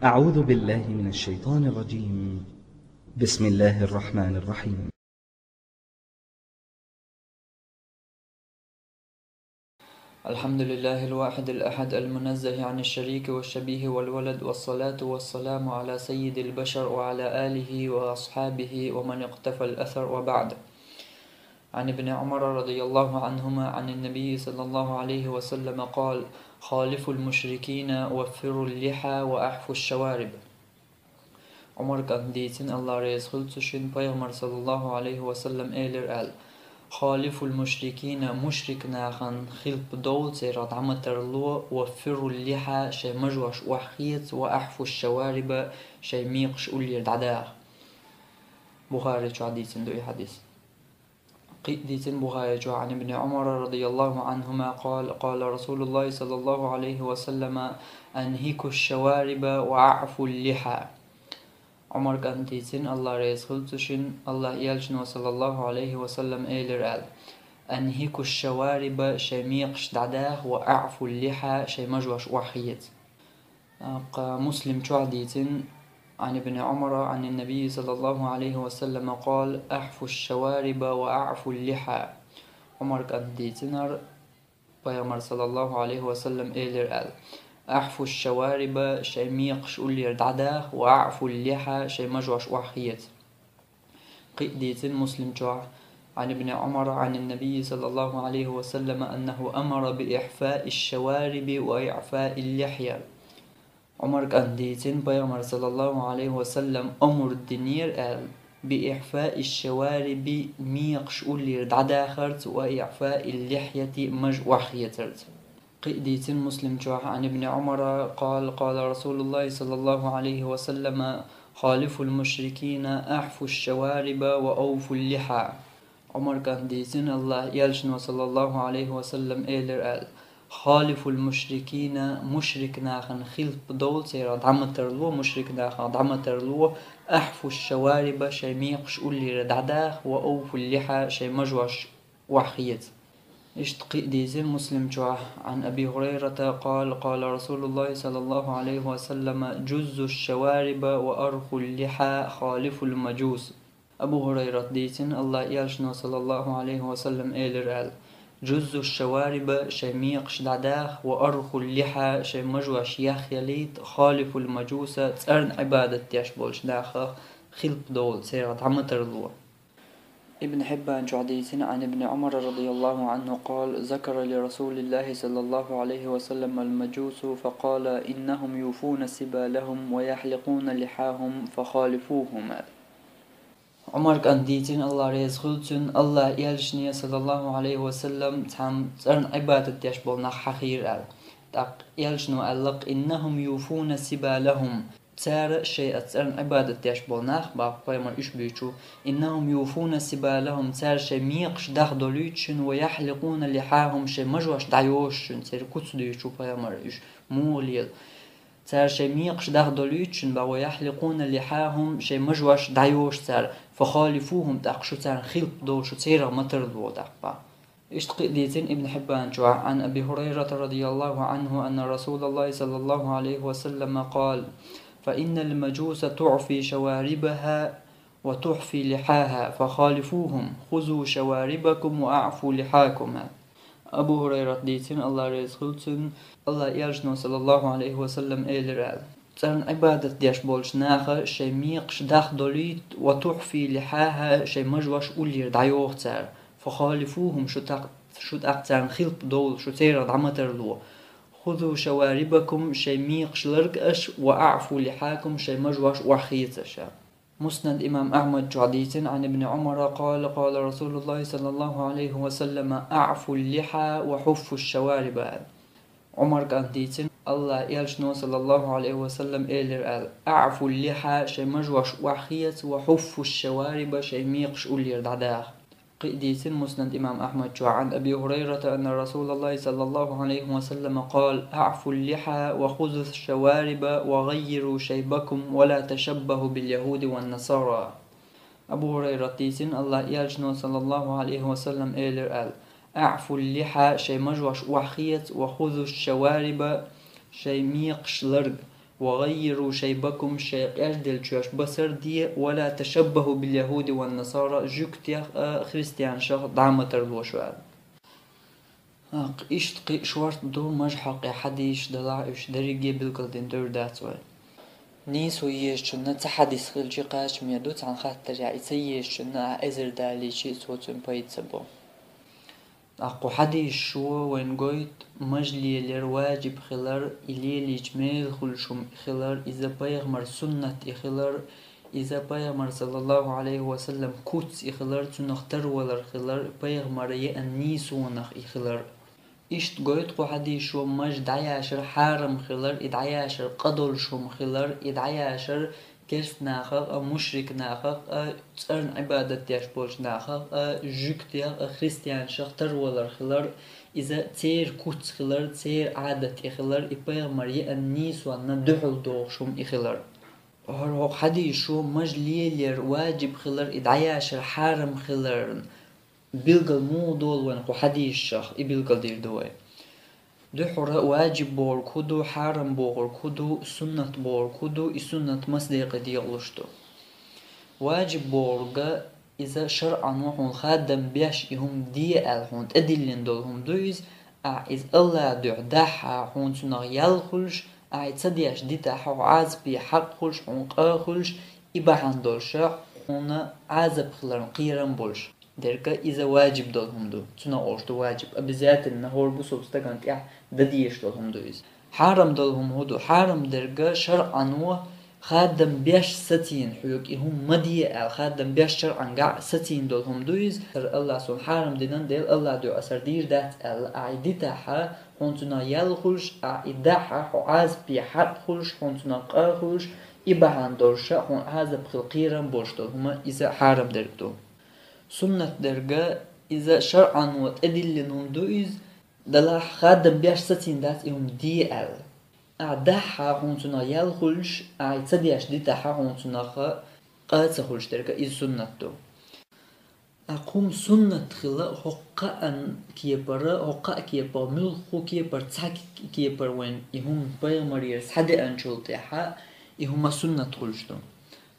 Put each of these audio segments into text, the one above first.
أعوذ بالله من الشيطان الرجيم. بسم الله الرحمن الرحيم. الحمد لله الواحد الأحد المنزه عن الشريك والشبيه والولد، والصلاة والسلام على سيد البشر وعلى آله وأصحابه ومن اقتفى الأثر، وبعد. عن ابن عمر رضي الله عنهما عن النبي صلى الله عليه وسلم قال: خالفوا المشركين وفروا اللحى وأحفوا الشوارب. Umar kan Allah rezgultushin Peygamber sallallahu aleyhi ve sellem eyler el: خالفوا المشركين مشرك ناخن خلق دول سيرات عمتر لو وفروا اللحى شي مجوش وحخيت وأحفوا الشوارب شي ميقش أولي دعداغ. بخاري شو حديثين دوي حديث قيديتين بخاري شو عن ابن عمر رضي الله عنهما قال: قال رسول الله صلى الله عليه وسلم: أنهكوا الشوارب وأعفوا اللحى. Umar kan Allah rezgultushin Allah yelchin sallallahu aleyhi ve sellem eyler el: أنهكوا الشوارب شي ميقش دعداغ وأعفوا اللحى شي مجوش وحيت. مسلم شو حديثين عن ابن عمر عن النبي صلى الله عليه وسلم قال: أحفوا الشوارب وأعفوا اللحى. عمر كان بيامر صلى الله عليه وسلم إيلر قال: أحفوا الشوارب شي ميقش أولي دعداغ وأعفوا اللحى شي مجوش وحيت. قيديتين مسلم شو عن ابن عمر عن النبي صلى الله عليه وسلم أنه أمر بإحفاء الشوارب وإعفاء اللحية. عمر كان بيامر صلى الله عليه وسلم أمر الدنير قال بإحفاء الشوارب ميقش أولي دعداخرت وإعفاء اللحية مج وحيترت. قيديتين مسلم شوح عن ابن عمر قال: قال رسول الله صلى الله عليه وسلم: خالفوا المشركين أحفوا الشوارب وأوفوا اللحى. عمر كان الله يلشن صلى الله عليه وسلم إيلر قال: خالفوا المشركين مشرك ناخن خلف دول سيرا عمترلو مشرك ناخن عمترلو أحفوا الشوارب شي ميقش أولي ردعداخ وأوفوا اللحى شي مجوش وحيت. قيديتين مسلم شوح عن أبي هريرة قال: قال رسول الله صلى الله عليه وسلم: جزوا الشوارب وأرخوا اللحى خالفوا المجوس. أبو هريرة ديتين الله يلشنو صلى الله عليه وسلم إيلر قال: جزوا الشوارب شي ميقش دعداخ وأرخوا اللحى شي مجوش يخيليت خالفوا المجوس تسأرن عبادة يشبولش داخل خلق دول سيرات عمترلو. ابن حبان شو حديث عن ابن عمر رضي الله عنه قال: ذكر لرسول الله صلى الله عليه وسلم المجوس فقال: إنهم يوفون سبالهم ويحلقون لحاهم فخالفوهم. عمر كان الله رزقلتن الله يلشني صلى الله عليه وسلم تسرن عبادة يشبولنا حخير تاق يلشنو ألق إنهم يوفون سبالهم تار شيء تسرن عبادة يشبولنا باقيمر بيشو إنهم يوفون سبالهم تار شيء ميقش دخدلوتشن ويحلقون لحاهم شيء مجوش دعيوشن تار كتس ديشو باقيمر موليل تار شيء ميقش دخدلوتشن ويحلقون لحاهم شيء مجوش دعيوش تار فخالفوهم تاقشو تار خلق دول شو تيرا متردو دقبا. قيديتين ابن حبان شو عن أبي هريرة رضي الله عنه أن رسول الله صلى الله عليه وسلم قال: فإن المجوس تعفي شواربها وتحفي لحاها فخالفوهم خذوا شواربكم وأعفوا لحاكم. أبو هريرة ديتين الله رزقلتن الله يرجنو صلى الله عليه وسلم إيلر تسرن عبادة ديش بولش ناخر شي ميقش داخ دوليت وتحفي لحاها شي مجوش أولير دعيوخ تسر فخالفوهم شو تاقتسرن خلق دول شو تيرد عمترلو خذوا شواربكم شي ميقش لرقش وأعفوا لحاكم شي مجوش وحيتش. مسند إمام أحمد جعديتين عن ابن عمر قال: قال رسول الله صلى الله عليه وسلم: أعفوا اللحى وحفوا الشوارب. عمر كان ديتين الله يلشنو صلى الله عليه وسلم إيلر قال: أعفوا اللحى شي مجوش وحيت وحفوا الشوارب شي ميقش أولير دعداخ. قيديتين مسند إمام أحمد شو عن أبي هريرة أن رسول الله صلى الله عليه وسلم قال: أعفوا اللحى وخذوا الشوارب وغيروا شيبكم ولا تشبهوا باليهود والنصارى. أبو هريرة ديتين الله يلشنو صلى الله عليه وسلم إيلر قال: أعفوا اللحى شي مجوش وحيت وخذوا الشوارب شي ميقش لرق وغيروا شيبكم شيقاش دل تشوش بصر دي ولا تشبهوا باليهود والنصارى جوكتيا خريستيان شخ دعمة الوشوال إيش تقي شوارت دو مج حقي حديش دلع إيش دريجي بالقلدين دور داتوال نيس ويش شنا تحديث خلجي قاش ميادوت عن خاطر يعني تسيش شنا أزر دالي شيء صوتون بايت سبو أقو حديش شو وين قويت مجلي لرواجب خلر إلي جميل خلشم خلر إذا بيغمر سنة خلر إذا بيغمر صلى الله عليه وسلم كوتس خلر تنختر ولر خلر بيغمر يأنيس ونخ خلر إشت قويت قو حديش شو مجد عياشر حارم خلر إد عياشر قدل شم خلر إد عياشر كيف ناخق مشرك ناخق ترن عبادة تياش بولش ناخق جوك تيا خريستيان شختر ولر خلر إذا تير كوت خلر تير عادة خلر إبايغ مريء النيس وانا دحل دوغشم إخلر هو حدي شو مجليلير واجب خلر إدعياشر حارم خلر بيلقل مو دول وين قو حدي الشخ إبيلقل دير دوي دحر واجب بور كدو حارم بور كدو سنة بور كدو سنة مصدق ديغلشتو واجب بورغا إذا شرعا وحون خادم بيش إهم دي الحون أدلين دولهم دويز إذ الله دع داحا حون سنغ يالخلش تصديش دي تاحا عازب بحق خلش حون قاخلش إباحان دولشا حون عازب خلرن قيرن بولش دركا إذا واجب دولهم دو سنغ أورشتو واجب أبزات النهور بصوب ستاقان دديش دولهم دويز حارم دولهم هدو حارم دركا شرعا و خادم بيش ستين حيوك هم مدية خادم بيش شرعا قاع ستين دولهم دويز الله سون حارم دينان ديل الله دو أسر دير دات أعيدتها حونتنا يالخلش أعيدتها حعاز بيحق خلش حونتنا قاخلش إباهان دورشا حون هذا بخلقيرا بوش دولهما إذا حارم دركتو سنة درجة إذا شرعا وتأدلنهم دويز دلا خادم بيش ستين دات هم دي أعداها هونتنا يالخلش أعيتديش ديتها هونتنا قاتخلش دركا إذ سنة دو أقوم سنة خلا حقا أن كيبرا حقا كيبر ملخو كيبر تساك كيبر وين إهم بايمر حدا أنشلتها إهما سنة خلش دو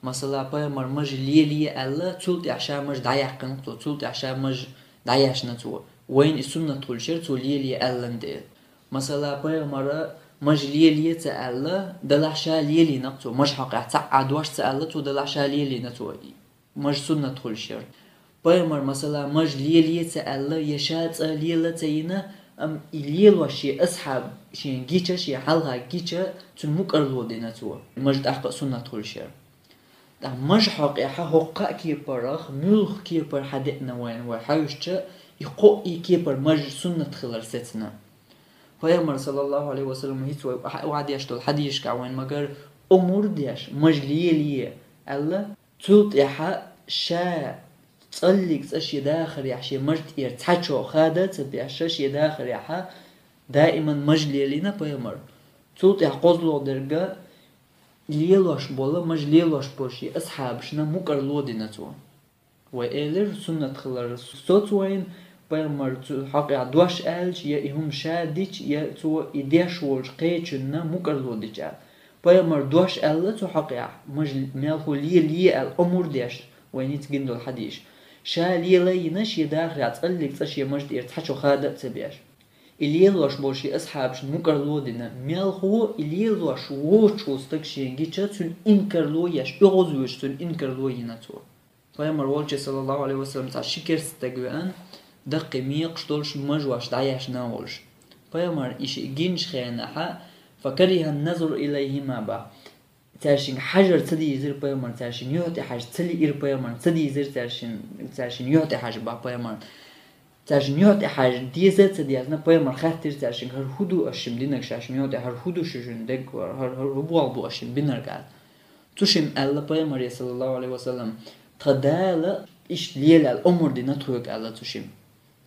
مثلا بايمر مج ليلي ألا تلت عشان مج دايح قنقطو تلت عشان مج دايش نتو وين السنة خلشر تو ليلي ألا ندير مثلا بايمر مج ليلي تألا دلعشا ليلي نقطو مج حقا تعادواش تألا تو دلعشا ليلي نتو مج سنة خلشر بايمر مثلا مج ليلي تألا يشات ليلة تينا أم إليل وشي أصحاب شين جيتشا شي حالها جيتشا تنمك أرلو دي نتو مج أحقا سنة خلشر مج حقا حقا كيبرخ ملخ كيبر حدئنا وين وحاوشتا يقوئي كيبر مج سنة خلر ستنا فيامر صلى الله عليه وسلم هيتوا وعد يشتغل حديش كعوين مجر أمور ديش مجليلية ألا تلت يحا شا تصليك أشي داخل يحشي مرت يرتحشو خادت بيعشش داخل يحا دائما مجليلينا فيامر تلت يحقوزلو درجة ليلوش بولا مجليلوش بوشي أصحابشنا مقرلو دينتو وإيلر سنة خلر صوت وين بايمر حقا دوش ألش يا إهم شاديش يا تو إديش ورج قيتشنا مقرلو ديجا بايمر دوش ألا تو حقا مجل مالخو لي الأمور ديش وين تجندو الحديش شا لينش يداخل يتقلق تشي مجد يرتحشو خادة تبيش إليلوش بوشي أصحابش مقرلو دينا مالخو إليلوش ووشو ستكشين جيتشا تون إنكرلو يش إغوزوش تون إنكرلو يناتو بايمر والجي صلى الله عليه وسلم تا شكر ستقوان دقي ميقش دولش مجوش دعيش ناولش بايمر إيش جينش خيانها فكره النظر إليهما با تاشين حجر تدي يزير بايمر تاشين يعطي حاجة تلي إير بايمر تدي يزير تاشين يعطي حاجة با بايمر تاشين يعطي حاجة ديزة تدي يزنا بايمر خاطر تاشين هر هدو أشم دينك شاشين يعطي هر هدو شجن دك هر هبوال بو أشم بينرقال تشم ألا بايمر صلى الله عليه وسلم تدال إيش ليلة الأمر دي نتوك ألا تشم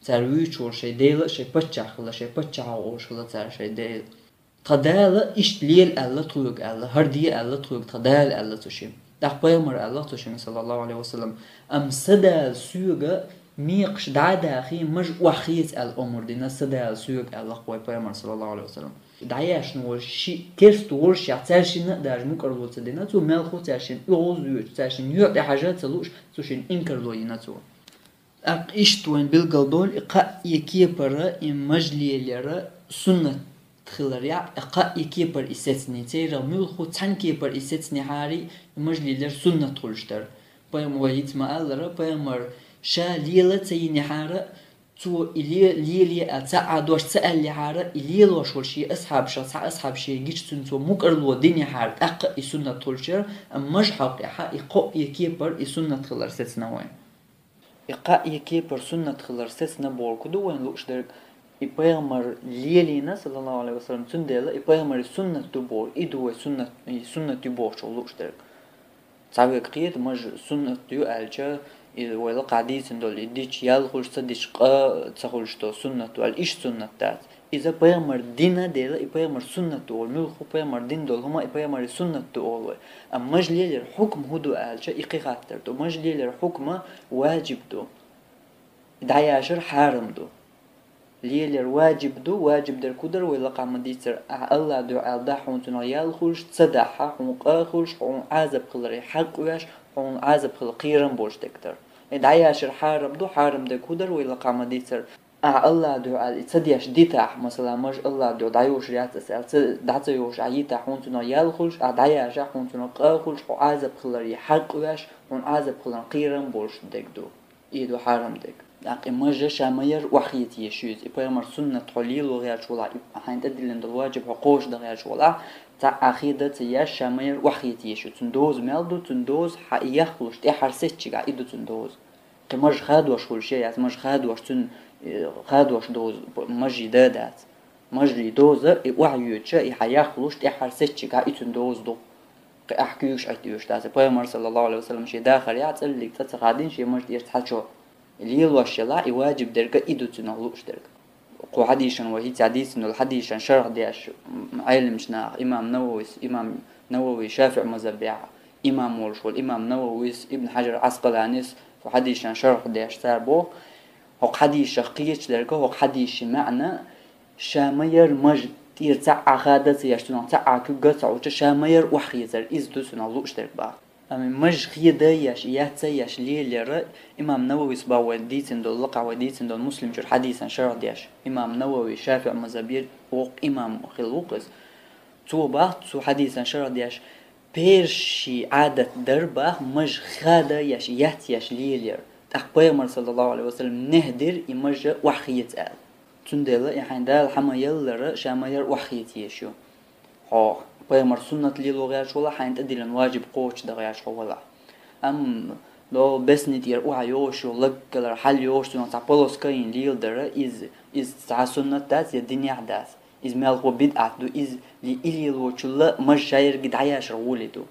ترويج ورشي ديلا شي بتشع خلا شي بتشع ورشلا تار شي ديل تدال إيش ليل ألا توك ألا هردي ألا توك تدال ألا تشم دح بايمر ألا تشم صلى الله عليه وسلم أم سدال سوغا ميقش دعدا أخي مج وخيت الأمور دينا سدا سوق الله قوي بيامر صلى الله عليه وسلم دعياش نور شيء كيرست ورش يعتاشين نقدر مقربو تدينا تو ملخو تاشين يغوزو تاشين يعطي حاجات تلوش توشين إنكرلو يناتو إشت وين بالقلدول إقا يكيبر إمجلي ليرا سنة تخلريا إقا يكيبر إستني تيرا ملخو تنكيبر إستني هاري إمجلي لير سنة تولشتر بيام ويت ما ألرا بيامر شا ليلة تيني حارة تو ليلي أتاع دوش تسأل لي حارة ليلة شي أصحاب شا أصحاب شي جيش تنتو مقرلو ديني حارة أقا إسنة تولشتر أمج حقيقة إقا يكيبر إسنة تخلر ستنا وين إقا يكيبر سنة تخلر ستنا بوركدو وين لوش درك إبيامر ليلينا صلى الله عليه وسلم تندلا إبيامر سنة تبور إدو سنة تبور شو لوش درك تعبير قيد مج سنة تيو ألجا ولا قاعدين سندول إديش يالخوش تديش قا تخولش تو سنة تو إيش سنة تات إذا بيامر دينا ديلا إبيامر سنة تول ملخو بيامر دين دول هما إبيامر سنة تول أما مجليل الحكم هدو ألجا إقي خاطر تو مجليل الحكم واجب دو دعي عشر حارم دو ليلر واجب دو واجب در كودر ولا قام ديتر الله دو على حون تنيال خوش تصدح حون قاخوش حون عازب خلري حق وياش حون عازب خل قيرن بوش دكتر دعي عشر حارم دو حارم در كودر ولا قام ديتر الله دو على تصديش ديتاح مثلا مج الله دو دايوش ريات سال دعتيوش عيتا حون تنيال خوش دعي عشر حون تنقاخوش حون عازب خلري حق وياش حون عازب خلرن قيرن بوش دكدو إيدو حارم دك لكن مجا شامير وحيت يشوز إبراهيم سنة حليل وغير شولا حين تدلين الواجب حقوش دغير شولا تاع أخيدة ياش شامير وحيت يشوز تندوز مالدو تندوز يخلوش تي حرسيتش قاع إدو تندوز مج خادوش كل شيء يعني مج خادوش تن خادوش دوز مجي دادات مجلي دوزة وحيوتش يخلوش تي حرسيتش قاع تندوز دو أحكيوش أحكيوش تاع إبراهيم صلى الله عليه وسلم شي داخل يعتل لك تتقادين شي مج يرتحشوا اللي الوشلا يواجب درجة إدو تنغلوش درجة قو حديثا وهي حديث إنه الحديث شرح ديش علم شنا إمام نووي شافع مزبيع إمام ورشول إمام نووي ابن حجر عسقلانيس وحديثا شرح ديش ساربو هو حديث شقيش درجة هو حديث معنى شامير مجد تيرتع خادت يشتنا تع كجت أو شامير وحيزر إزدو تنغلوش درجة بقى أما مج خيدا ياش يهتا ياش ليلة إمام نووي صبا وديتن دول لقع وديتن دول مسلم جر حديثا شرح دياش إمام نووي شافع مزابير وق إمام خلوقز تو باخت تو حديثا شرح دياش بيرشي عادة دربه مج خادا ياش يهت ياش ليلة أخبار صلى الله عليه وسلم نهدر إمج وحيت آل تندلا يعني دال حما يلر شامير وحيت يشو ها بيامر سنة ليلو غير شولا حين تدلن واجب قوش دغير شولا لو بس نتير وعيوش ولقلر حل يوش تنو تعبلوس كاين ليل در إز تع سنة داس الدنيا داس إز مالقو بدعة دو إز لإليل وشلا مش شاير قد عياش رولدو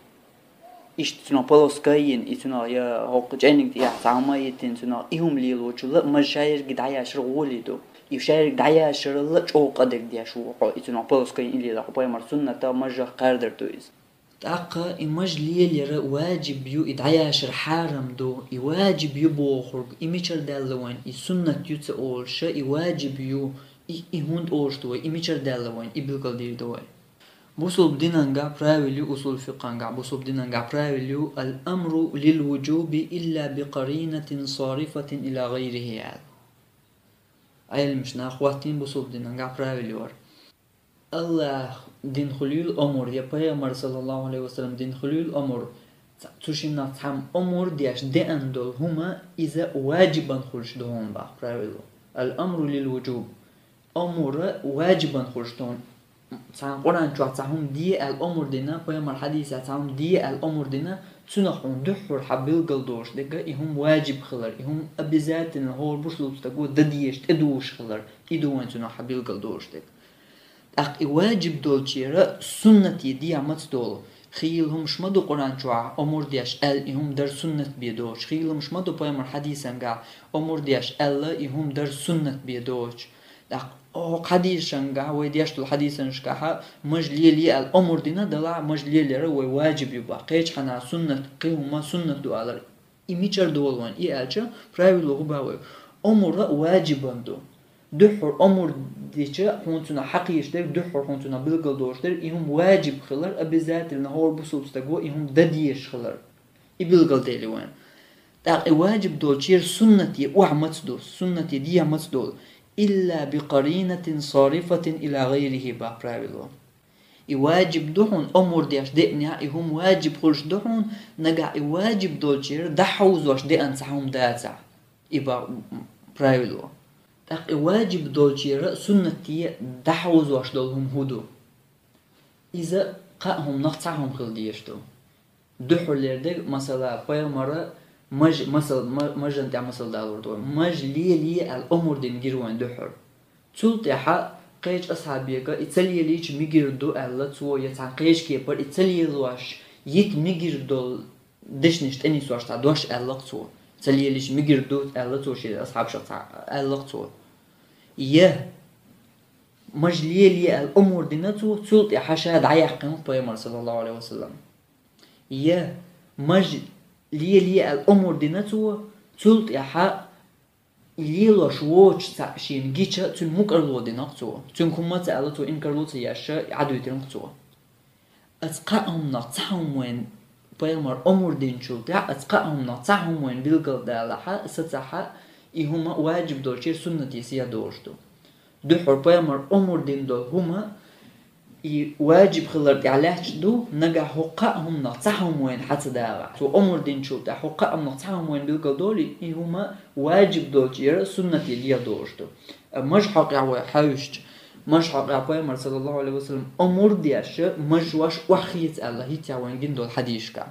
إيش تنو بلوس كاين إتنو يا هوق جانك يا تعمايتين تنو إهم ليل وشلا مش شاير قد عياش رولدو يشارك دعيا شرلا شو قدك ديا شو إتنا بلس كين إلي لا حباي مرسونا تا مجا قادر تويز تاقا إمج ليلي واجب يو إدعيا شر حارم دو يواجب يو بوخرج إميشر دالوين السنة يوت أولش يواجب يو إهوند أولش دو إميشر دالوين إبلغل دير دوي بوصل بدينانجا براوليو أصول فقانجا بوصل بدينانجا براوليو الأمر للوجوب إلا بقرينة صارفة إلى غيره يعني أيل مش ناخواتين بصوب دين نقع براوليور الله دين خليل أمور يا بيامر صلى الله عليه وسلم دين خليل أمور تشينا تحم أمور دياش دين دول هما إذا واجبا خلش دون با براولو الأمر للوجوب أمور واجبا خلش دون تحم قرآن شو تحم دي الأمور دينا بيامر حديثة تحم دي الأمور دينا تنحون دحور حبيل قلدوش دقا إهم واجب خلر إهم أبزات إن هو البشلو تقول دديش تدوش خلر إدوان تنح حبيل قلدوش دق أق واجب دول شيرا سنة دي عمت دول خيلهم شمدو قرآن شوع أمور دياش أل إهم در سنة بيدوش خيلهم شمدو بيامر حديثا قا أمور دياش أل إهم در سنة بيدوش أق حديثاً ويديش الحديثاً شكاها مجليلي الأمر دينا دلع مجليلي روي واجب يبقى قيش حنا سنة قيهما سنة دوالر إميشر دولوان إيالشا правило هباوي أمور واجبان دو دحر أمور ديشا هونتنا حقيشتر دحر هونتنا بلغل دوشتر إهم واجب خلر أبزات النهار بسوبستقو إهم دديش خلر إبلغل ديلوان تاق واجب دول شير سنتي وعمت دول سنتي دي عمت دول إلا بقرينة صارفة إلى غيره با правило واجب دحون أمور ديش دئنها إهم واجب خلش دحون نقع واجب دول شير دحوز واش دئن سحهم داتع إبا правило تاق واجب دول شير سنتي دحوز واش دولهم هدو إذا قاهم نقطعهم خل ديشتو دحر لردك مثلا مرة مج انت مثل دالور دول مج لي الأمور دين جيروان دحر تولت يحا قيش أصحابيك إتسلي ليش ميجردو ألا تو يتعن قيش كيبر إتسلي لواش يت ميجردو دشنشت أني سواش تعدوش ألا تو إتسلي ليش ميجردو ألا تو شيء أصحاب شخص ألا تو يه مج لي الأمور ديناتو تولت يحا شاهد عيقهم بيامر صلى الله عليه وسلم يه مج لي الأمور ديناتو تولت يحا ليلوش ووش شين جيتشا تون مكرلو ديناتو تون كمات على تو إنكرلو تياشا عدو تنقطو أتقاهم نقطعهم وين بيامر أمور دين شلتها أتقاهم نقطعهم وين بلغل دالحا ستحا إهما واجب دول شير سنة يسيا دورشتو دحر بيامر أمور دين دول هما واجب خلرت عليهش دو نجا حقهم نقطعهم وين حتى داغا تو أمور دين شلتها حقهم نقطعهم وين بلغل دولي إهما واجب دول شير سنة يليا دورشتو مش حقع وحاوشت مش حقع بيامر صلى الله عليه وسلم أمور دياش مش واش وحيت الله هيتيا وين جن دول حديشكا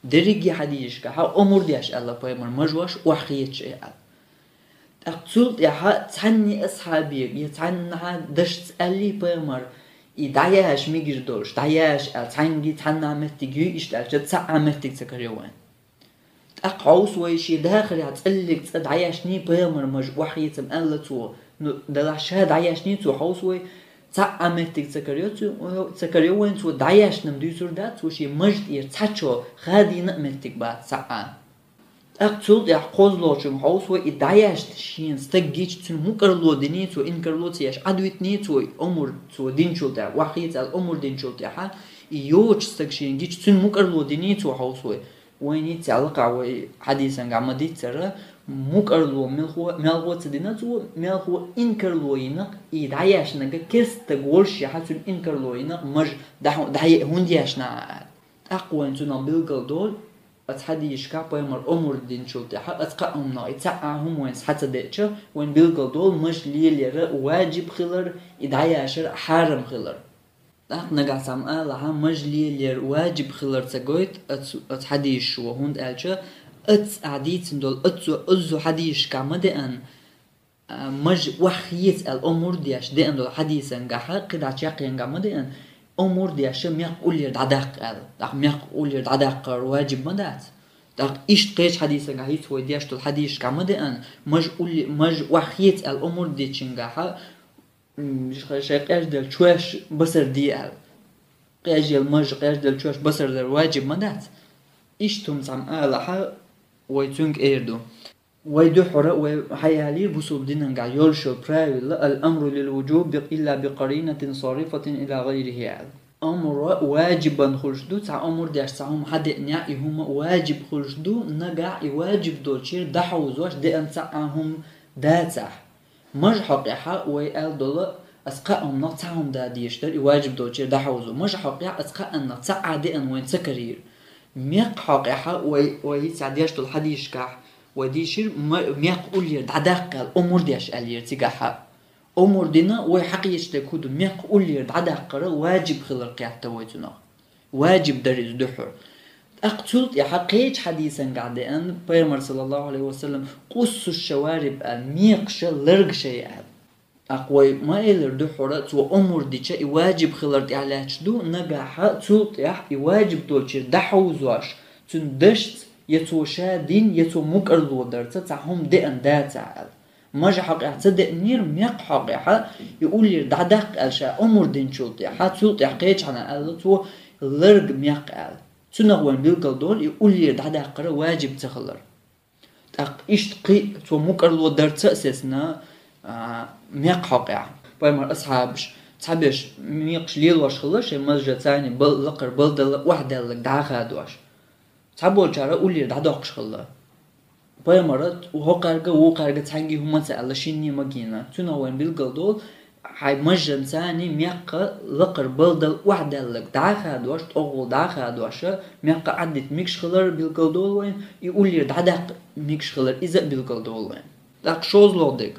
دريجي حديشكا ها أمور دياش الله بيامر مش واش وحيت شيء أقصد يا تعني أصحابي يتعنها دشت اللي بيمر يدعياش ميجر دولش دعياش تعني تعنى متجي إشتغل تسعى متج تكريوان أقعوس ويشي داخل يتقلك تدعياشني بيمر مج وحيتم ألا تو دلعشها دعياشني تو حوسوي تسعى متج تكريوان تو دعياش نمديسور دات وشي مجد يرتحشو خادي نمتج بعد تسعى أقصد يا قوزلوشم حوسوي إدعياش تشين ستجيش تن مكرلو دينيتو إنكرلو تياش عدويتنيتو أمور تو دينشول تاع وحيت الأمور دينشول تاعها يوش ستجشين جيش تن مكرلو دينيتو حوسوي ويني تعلق وي حديثا قعمدي ترى مكرلو ملغو تديناتو ملغو إنكرلو ينق إدعياش نجا كيس تقولش حتى إنكرلو ينق مج دحي هندياش نا أقوى أنتو نبيلقل دول أتحدي يشكع بيمر أمور دين شلتها أتقاهم نا يتعاهم وين حتى ديتشا وين بيلقل دول مش ليلة واجب خلر إدعي عشر حرم خلر نقع سامع لها مش ليلة واجب خلر تقويت أتحدي يشوا هند ألشا أتعديت دول أزو حدي يشكع مدئن مج وحيت الأمور دياش دئن دول حديثا قاحا قدع شاقيا قا مدئن أمور دياش ميق أولير دعداق داق ميق أولير دعداق واجب مدات داق إيش قيش حديثا قاهيت هو دياش تول حديث كامدئن مج وحيت الأمور ديشن قاها قيش دل شوش بصر ديال قيش دل مج قيش دل شوش بصر دل واجب مدات إيش تمسعم آلها ويتونك إيردو ويدحر وحيالي بصوب دينا قاع يولشو برايل الأمر للوجوب إلا بقرينة صارفة إلى غيره أمر واجبا خلشدو تاع أمر ديش تاعهم حد نعي هما واجب خلشدو نقع واجب دولشير دحوز واش دي أن تاعهم داتع مج حقيحة ويقال دولا أسقاهم نقطعهم دا ديشتر واجب دولشير دحوزو مج حقيحة أسقا أن نقطع دي أن وين تكرير ميق حقيحة وهي تاع ديش دول حديش كاح وديشير ميق أولير دعداق الأمور ديش ألير تيجاها أمور دينا وحقيش تكود ميق أولير دعداق واجب خلر قيادة تويتنا واجب درج دحر أقتلت يا حقيش حديثا قاعد أن بيرمر صلى الله عليه وسلم قص الشوارب الميقش لرق شيء أقوي ما إلر دحر تو أمور ديش واجب خلر على شدو نجاها تلت يا واجب دولشير دحوزواش تندشت يتو شادين يتو مكرلو درتا تاعهم دئن داتع ماجا حقيقة تصدق نير ميق حقيقة يقول لي دعداق ألشا أمور دين شلطي حتى شلطي حقيقة عنا ألتو لرق ميق أل تنغوان بيلقل دول يقول لي دعدا قرا واجب تخلر تاق إشتقي تو مقرلو درت أساسنا ميق حقيع بايمر أصحابش ميقش ليل واش خلش مزجة ثاني بلقر بلدل واحدة لك دعاخا دواش صحابول جارا قول لي دعدا قش خلر بايمرت وقارقة تحنجي هما تسأل شيني مجينا تنغوان بيلقل دول هاي مجن ثاني ميقا لقر بلدل واحدة لك دعاخا دواش تقول دعاخا دواش ميقا عدت ميكش خلر بيلقل دول وين يقول لي دعدا ميكش خلر إذا بيلقل دول وين داك شوز لودك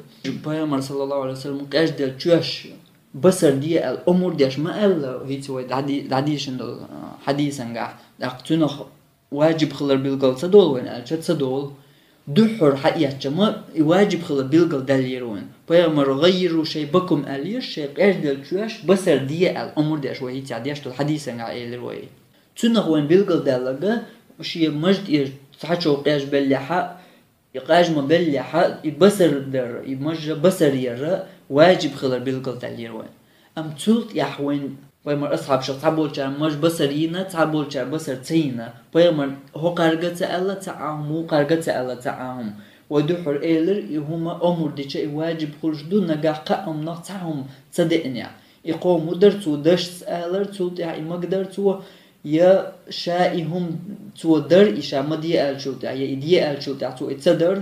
بايمر صلى الله عليه وسلم قاش دل تشوش بصر دي الأمور ديش ما قال هيتوي دعديش اندل حديثا قاع داك تنخ واجب خلر بيلقل صدول وين قال صدول دحر حقيقة ما واجب خلر بيلقل دليرون بايمر غيروا شيء بكم أليش شيء قاش دل تشوش بصر دي الأمور ديش وهي تعديش تل حديثا قاع إلروي تنخ وين بيلقل دلقة شيء مجد تحشو قاش بلحق يقاج ما بلحق يبصر در يمج بصر يرى واجب خلر بيلقل دليرون أم تلت يحوين بايمر أصحاب صحابول جار مج بصرينا صحابول جار بصر تينا بايمر هو قارقة تألا تعاهم وقارقة تألا تعاهم ودحر إيلر هما أمور دي شيء واجب خلش دون نجاح قام نقطعهم صدقني يقوموا درتو دش سألر تلت يعني ما قدرتوا يا شائهم تو در إشا مدي ألشوت يا إدي ألشوت تو إتصدر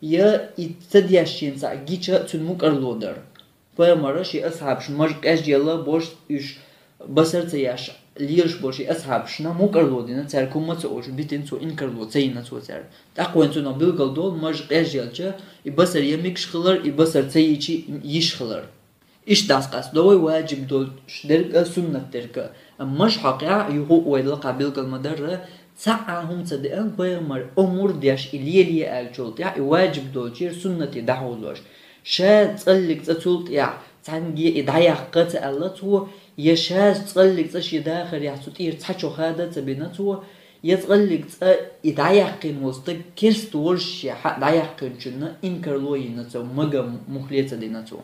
يا إتصدياشين ساعجيشة تنمك أرلودر فمرة شيء أصحاب شمر كأج يلا بوش إيش بصر تياش ليش بوشي أصحاب شنا مك أرلودين تاركم ما تقولش بيتين تو إنكرلود تينا تو تار تقوين تو نبيل قدول مر كأج يلجا يبصر يمكش خلر يبصر تيجي يش خلر إيش داس قاس دوي واجب دول شدرك سنة ترك مش حقيقة يهو ويلقى بيلقى المدرة تعاهم صدقان بايمر أمور ديش إليلي ألجولت يعني واجب دول جير سنة دعولوش شاد تقلق تقولت يعني تعنجي إدعي حقات ألتو يشاد تقلق تشي داخل يعني تطير تحشو خادة تبينتو يتقلق إدعي حقين وسط كيرس تورش إدعي حقين جنة إنكرلوي نتو مجا مخلية دينتو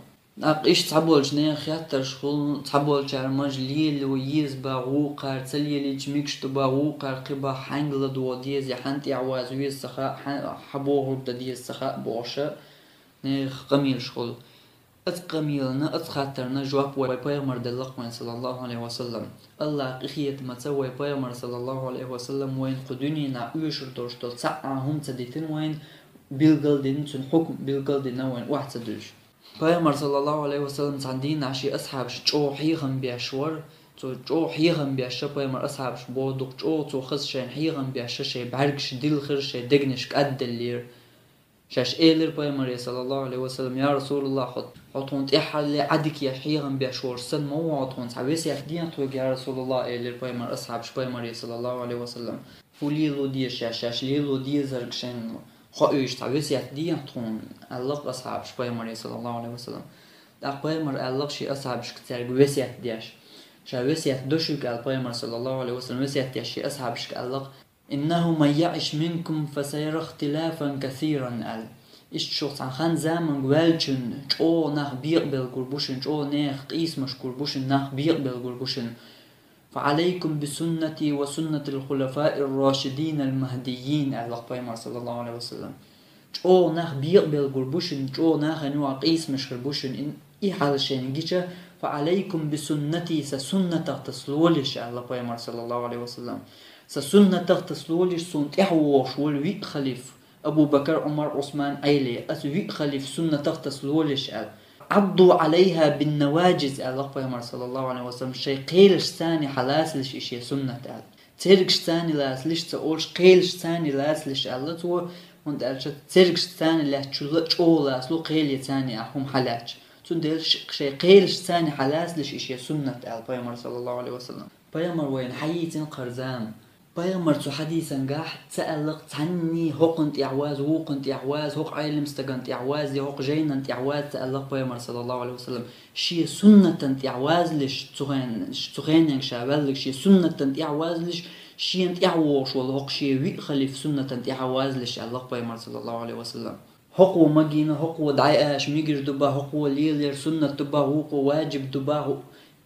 إيش تعبولش نيا خياتر شغل تعبولش على مجليل ويز باغوقر تليلي جميكش تباغوقر قبا حنجل دو ديز يحنتي عواز ويز سخاء حبوه دا ديز سخاء بوشة نيا قميل شغل قميلنا خاطرنا جواب ويبايمر دلقمن صلى الله عليه وسلم الله قخيت ما تسوي بايمر صلى الله عليه وسلم وين قدوني نعيشر دوشتو تعاهم تديتين وين بيلقلدين تن حكم بيلقلدين وين واحد تدوش بايمر صلى الله عليه وسلم تعندين عشي أصحاب شو حيغم بيشور تو حيغم بيش بايمر أصحاب بودق تو خص شين حيغم بيش شيء بعرقش ديل خير شيء دقنش قد اللير شاش إيلر بايمر صلى الله عليه وسلم يا رسول الله حطون تحل عدك يا حيغم بيشور سن مو عطون تعبيس يفدين توق يا رسول الله إيلر بايمر أصحاب بايمر صلى الله عليه وسلم فوليلو دي شاش ليلو دي زرقشين خايش تعبيس يفدين تون الله أصحاب بايمر صلى الله عليه وسلم بايمر الله شيء أصحاب كتير وسيات ديش شاوسيات دوشك بايمر صلى الله عليه وسلم وسيات ديش أصحاب الله إنه من يعش منكم فسيرى اختلافا كثيرا قال إيش شخص عن خان زمن قبلشن جو نخ بيقبل قربوشن جو نخ قيس مش قربوشن نخ بيقبل قربوشن فعليكم بسنتي وسنة الخلفاء الراشدين المهديين قال بايمر صلى الله عليه وسلم جو نخ بيقبل قربوشن جو نخ نوع قيس مش قربوشن إن إيه حال شيء نجيشه فعليكم بسنتي سسنة تسلولش قال بايمر صلى الله عليه وسلم سسنة تغتسلولش سنت إحوش والوي خليف أبو بكر عمر عثمان أيلي أسوي خليف سنة تغتسلولش عضوا عليها بالنواجز الله بيامر صلى الله عليه وسلم شيء قيلش ثاني حلاسلش إشي سنة تركش ثاني لاسلش تقولش قيلش ثاني لاسلش الله تو وانت قالش تركش ثاني لاسلش لاسلو قيل ثاني أحهم حلاج تندلش شيء قيلش ثاني حلاسلش إشي سنة الله بيامر صلى الله عليه وسلم بيامر وين حييتين قرزان بيامر تو حديثا قاح تسألق تعني هوقنت إعواز ووقنت إعواز هوق عيلم استقنت إعواز هوق جيننت إعواز تسألق بيامر صلى الله عليه وسلم شي سنة إعواز لش تغين ين شابل شي سنة إعواز لش شي انت إعواش ولا هوق شي وي خليف سنة إعواز لش الله بيامر صلى الله عليه وسلم هوق ومجينا هوق ودعاء ميجر دبا هوق وليل سنة دبا هوق واجب دبا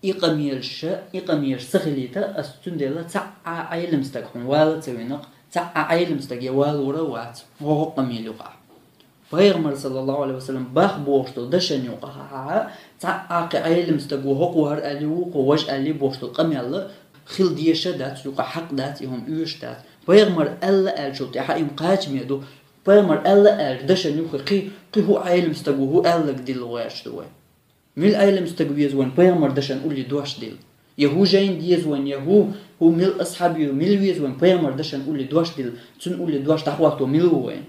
إقامير سخليتا أستندلا تع عيلم استقون ولا توينق تع عيلم استقي والورا وات وهو قميل يقع Peygamber sallallahu aleyhi ve sellem bah boştu dışın yok ha ta عيلم استقو هو قهر اللي وقوج اللي boştu قميل خل ديشة دات يقع حق دات يهم يوش دات Peygamber alla الجوت يا حقيم قاج ميدو Peygamber alla دشن يقع قي هو عيلم استقو هو alla قديل واش دوي ميل عيلم استقو يزون Peygamber دشن قولي دوش ديل يهو جاين ديزون يهو هو ميل أصحابي ميل يزون Peygamber دشن قولي دوش ديل تن قولي دوش تحواتو ميل وين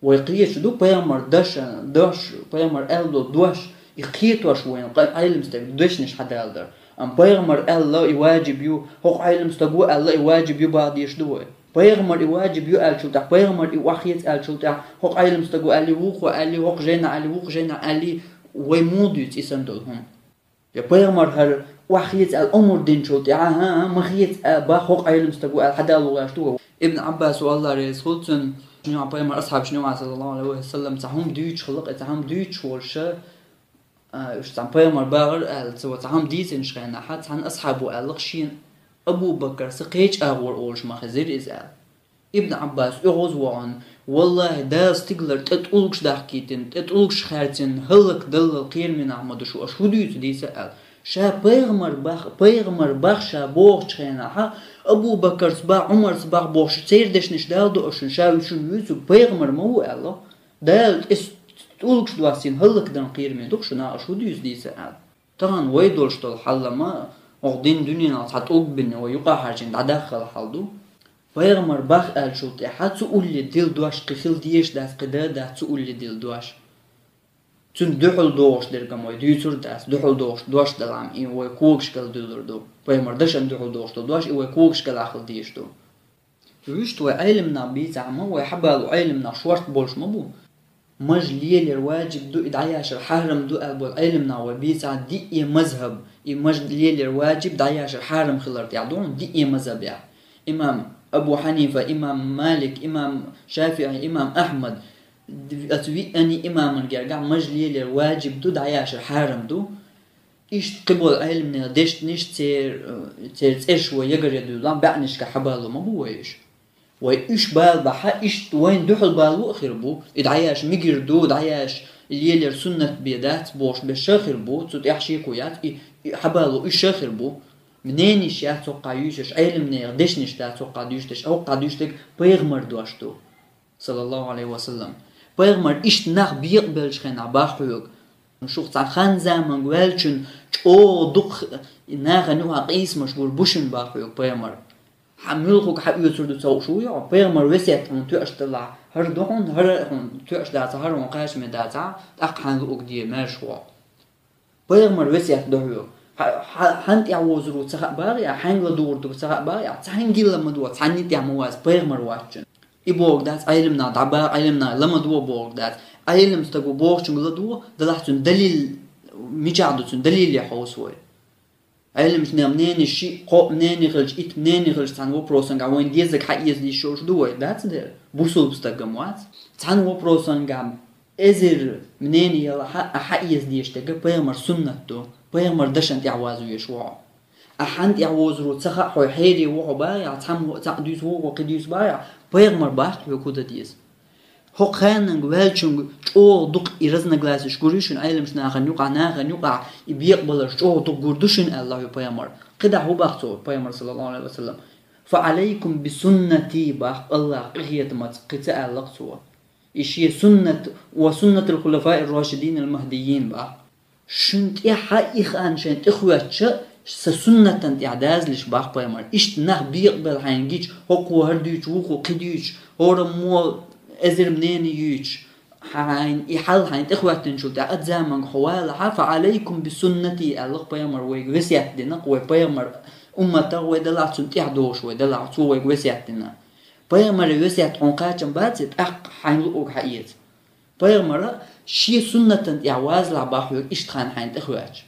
ويقيش دو Peygamber دشن دوش Peygamber ألدو دوش يقيتوش وين عيلم استقو دوش نش حدا ألدر أم Peygamber الله يواجب يو هو عيلم استقو الله يواجب يو بعد يشدوه Peygamber يواجب يو ألشوتع Peygamber يوحيت ألشوتع هو عيلم استقو اللي وقو اللي وق جينا اللي ويموديت يسندلهم يا Peygamber هر وحيت الأمور دين شوتع ها مخيت باخو عيلم استقو حدا الله يشدوه ابن عباس والله رسولتن شنو Peygamber أصحاب شنو صلى الله عليه وسلم تعهم ديش خلق تعهم ديش ورشة إيش تعم Peygamber باغر سوى تعهم ديت إنشغلنا حتى عن أصحابه ألقشين أبو بكر سقيج أغور أولش ما خزير إزال ابن عباس يغوز وعن والله دا استقلر تتقولكش دحكيتن تتقولكش خارتن هلك دل القير من عمد شو أشهو ديت دي سأل شا Peygamber باخ شا بوغ شخينا حا أبو بكر سباع عمر سباع بوغ سيردش نشدال دو أشن شا وشن يوسو Peygamber ما هو الله دال تقولكش دواسين هلك دل القير من دوكشنا أشهو دي سأل طبعا ويدولش دول حالا ما أغدين دنيا تحتوق بني ويقع حاجين داخل حالدو Peygamber باخ ألشوت حد تقول لي ديل دواش قخيل ديش داس قدا دا تقول لي ديل دواش تون دحل دوش درقم وي ديوتر داس دحل دوش دلعم إيه ويكوكش كال دولر دو Peygamber دشن دحل دوش دواش إيه ويكوكش كال آخل ديش دو يوشت وعلمنا بيتعما ويحبالو علمنا شوارت بولش مبو مج ليلر واجب دو إدعياش الحرم دو أبو علمنا وبيتع دي إيه مذهب إيه مج ليلر واجب دعياش الحرم خلرت يعدون دي إيه مذهب يع إمام أبو حنيفة إمام مالك إمام شافعي إمام أحمد أتوي أني إمام الجرجع مج ليلر واجب دو دعياش الحرم دو إيش قبل علمنا دشت نش تير إيش ويجري دو لام بعنيش كحبالو ما بو إيش وإيش بال بحا إيش وين دحل بالو آخر بو إدعياش مجر دو دعياش ليلر سنة بيدات بوش بشاخر بو تود إحشي كويات حبالو إيش آخر بو منين إيش يتوقع يوشش علمنا دش نش تتوقع يوشش أو قد يوشتك Peygamber دواشتو صلى الله عليه وسلم Peygamber إيش نخ بيقبلش خنا باخوك نشوف تعخان زمان قالشن أو دق ناخ نوع قيس مشغول بوشن باخوك Peygamber حملخوك حب يسردو تسوق شو يا Peygamber وسيت من تأش طلع هر دهون هر تأش داتا هر وقاش من داتا أقحن لوك دي ماشوا Peygamber وسيت دهيو حنت يعوزرو تسخ باغي حنگ لدور دو تسخ باغي تحنجي لما دو تحني تعمواز Peygamber واتشن يبوغ دات علمنا دعبا علمنا لما دو بوغ دات علم استقو بوغ شنو لدو دلحتن دليل ميجعدتن دليل يحوسوي علم شنو منين الشيء قو منين يخرج إت منين يخرج تان وبروسن وين ديزك حقيقة دي شوش دوي دات ده بوصل بستقموات تان وبروسن قام إزر منين يلا حقيقة دي اشتغل Peygamber سنة دو Peygamber دشن تعوازو يشوع أحنت يعوزرو تسخ حوي حيري وحو بايع تام تعديس وقديس بايع Peygamber باخ يكودا ديز هو خانن والشون او دق يرزنا غلاسش غوريشن علمش ناخن يقع يبيقبل شو دق غردشن الله Peygamber قدا هو باختو Peygamber صلى الله عليه وسلم فعليكم بسنتي باخ الله قهيت ما قتا الله سوا إشي سنة وسنة الخلفاء الراشدين المهديين باخ شنت حقيقة أن شنت إخواتش سسنة إعداد لش باخ Peygamber إيش نه بيقبل هنجيش هو هرديش وهو قديش هو مو أزر منين يجيش حين يحل حين إخواتن شو تعد زمان حوالها فعليكم بسنتي الله Peygamber ويجسيت دينا Peygamber أمته ودلعت سنتيحدوش ودلعت سو ويجسيت دينا Peygamber يجسيت عنقاتن باتت أق حين لقوك حقيقة Peygamber شيء سنة إعواز لعباحوك إشتخان حين إخواتش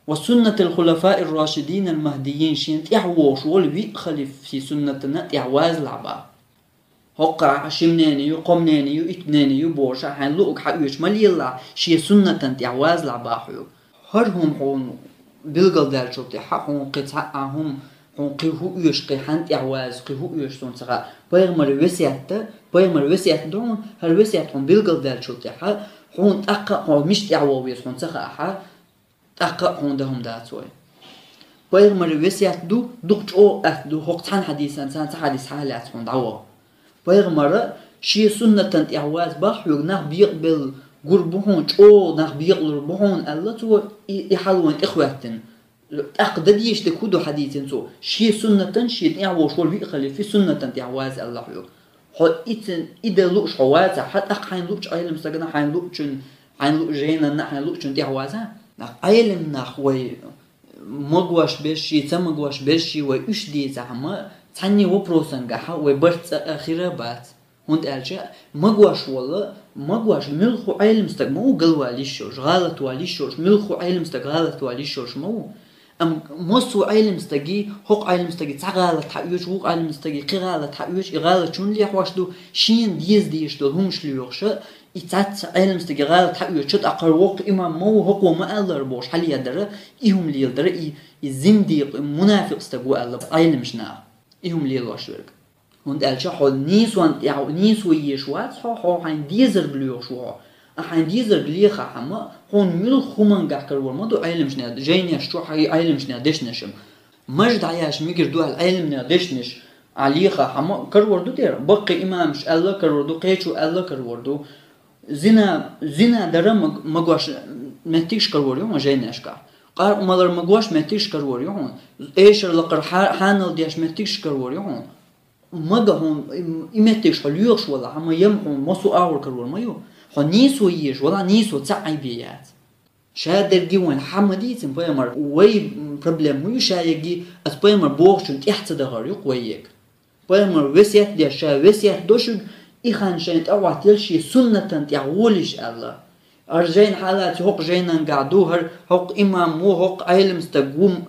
وسنة الخلفاء الراشدين المهديين شين إعواش والبي خلف في سنتنا إعواز لعبا هقع شمناني يقومناني يتناني يبورش حين لقوك حقيقة مليلا شيء سنة إعواز لعباحوك هرهم حون بلغل دال شلتي حون قطعهم هون قيهو يش قيحان إعواز قيهو يش سون سقى بيغمر وسيات دون هر وسيات هون بلغل دال شلتي هون أقا هون مش إعواوير سون سقى أقا هون دهم داتوي بيغمر وسيات دو دقش أو أثدو هقتان حديثا سان حديث حالات هون دعوة بيغمر شي سنة إعواز باح يغناح بيقبل قربهون أو ناح بيقلر بهون الله تو يحلون إخواتن أقدر يشتكودو حديثين سو شي سنة شي إعواش والبيقلي في سنة إعواز الله يو هو إذا لوش حواز حتى حين لوش أيلم سجنا حين لوش جينا حين لوش إعوازها أيلم نخوي مغواش بشي تمغواش بشي وإيش دي زعما تاني وبروسن جها وبرت آخرة بات هند أرجع مغواش والله مغواش ملخو أيلم استجمعوا قلوا ليشوش غلط وليشوش ملخو أيلم استغلط وليشوش مو موسو أيلم استجي هق أيلم استجي تعغلط حيوش هق أيلم استجي قغلط حيوش غلط شون ليه واشدو شين ديش دول هم شليوش إتات أيلم استجي غلط حيوش شد أقروق إما مو هق وما ألر بوش حلي درة إهم ليل درة الزنديق منافق استجوا ألب أيلم شنا إهم ليل واشورك هند ألشة حول نيس ويشوات حو عن ديزر بليوشوا عن ديزر بليخا حما هون ميل خومن قاكر ورمدو علم شنا جيني شو حي علم شنا دشنشم مجد عياش ميجر دو العلم نا دشنش عليخا حما كروردو دير بقي إمامش الله كروردو قيشو الله كروردو زنا درا مغواش متيش كروردو ما جيناش كا قار مالر مغواش متيش كروردو هون ايش لقر حانل دياش متيش كروردو هون ماذا هون إمتيش حليوش ولا حما يمحون مصو أول كرور مايو هون نيسو يش ولا نيسو تعي بيات شادر جوان حمديت بيمر وي problem مو شايجي أت بيمر بوخشون تحت دهار يق ويك بيمر وسيات دي شا وسيات دوشون إخان شانت أوعتيل شي سنة تعولش الله أرجين حالات هق جينا قعدوهر هق إمام مو هق علم استقوم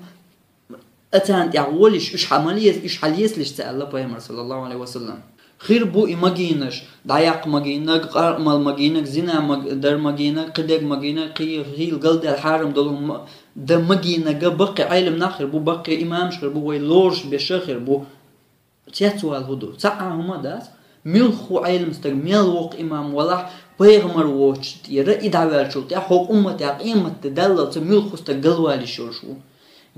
أتان تعولش إيش حاليس ليش سأل بيمر صلى الله عليه وسلم خير بو إمجينش ضيق مجينك قرمل مجينك زنا در مجينك قدق مجينك قيل قلد الحرم دلهم ده مجينك بقي علم ناخر بو بقي إمام شخر بو ويلورش بشخر بو تياتوا الهدو ساعة داس ملخو علم استجمل وق إمام ولا بيغمر وش يرى إدعاء الشرطة حق أمتي قيمة تدلل ملخو استجلوا لشوشو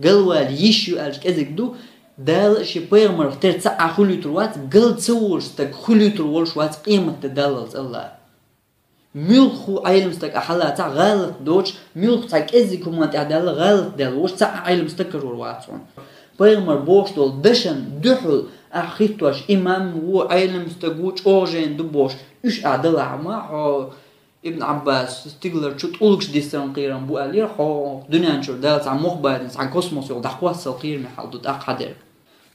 قالوا يشيو أزك دو دال شي بيغمر ترتسع خلو تروات قل تصور ستك خلو تروش وات قيمة تدلل الله ملخو علم استك أحلا تاع غلط دوش ملخ تاع أزك وما تعدل غلط دال وش تاع علم استكر ورواتون بيغمر بوش دول دشن دحل أخيتوش إمام هو علم استقوش أوجين دبوش إيش أعدل عما ابن عباس استقلر شو تقولكش ديستان قيران بو ألير حو دنيا نشور دالت عن مخبارنس عن كوسموس يو دحقوات سلقير محل دو حدر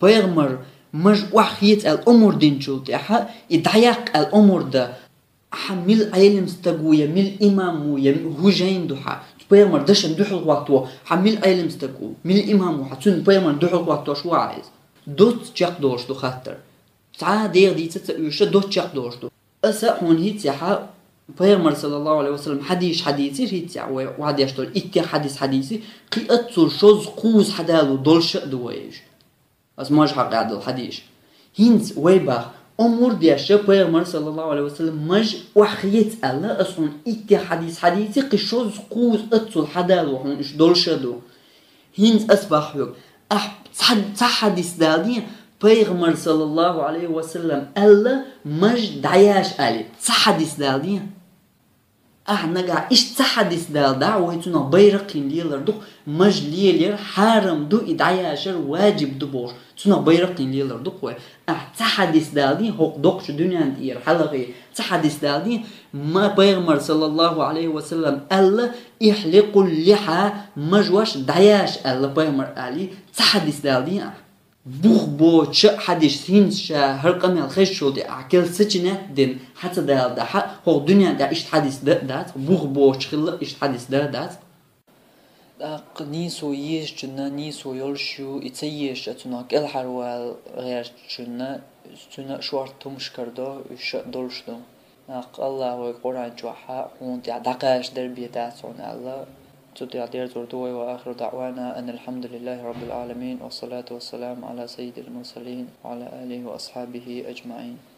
بيغمر مج وحيت الأمور دين شو تيحا يدعيق الأمور دا حمل علم استقوية مل إمامو هو جين دوحا بيغمر دشن دوحل وقتو حمل علم استقو مل إمامو حتون بيغمر دوحل وقتو شو عايز دوت جاق دوش دو خطر ساعة دير دي تتسأيوش دوت جاق دوش دو أسا هون هيت يحا بيغمر صلى الله عليه وسلم حديثي هيت يعوي وعد يشتول إتيا حديثي قي أتصل شوز قوز حدالو دولش دويش أس ماج حق عدل الحديث هينز ويباخ أمور دياشة بيغمر صلى الله عليه وسلم مج وحيت الله أصلا إتيا حديثي قي شوز قوز أتصل حدالو هون إش دولش دو هينز أسباح يوك حديث دالين بيغمر صلى الله عليه وسلم الله مج دعياش آلي حديث دالين نقع إيش حديث دال دعوة تنا بيرقين ليلر دو مج ليلر حرم دو إدعياشر واجب دو بوش تنا بيرقين ليلر دو قوي حديث دالين هوق دوقش دنيا انتير حلقي حديث دالين ما بيغمر صلى الله عليه وسلم الله يحلق اللحى مجوش دعياش الله بيغمر آلي حديث دالين بوخ بو تش حديث هينش هرقم الخيش شو دي أكل سجنة دين حتى دال ده هو الدنيا ده إيش حديث ده بوخ بو تشخل إيش حديث ده نيسو يش جنا نيسو يلشو يتيش أتونا كل حروال غير جنا شوارتهم شكردو إيش دولشدو الله ويقرأ جوحة وانت عدقاش دربية داتون الله تطيع دير زردوي. وآخر دعوانا أن الحمد لله رب العالمين، والصلاة والسلام على سيد المرسلين وعلى آله وأصحابه أجمعين.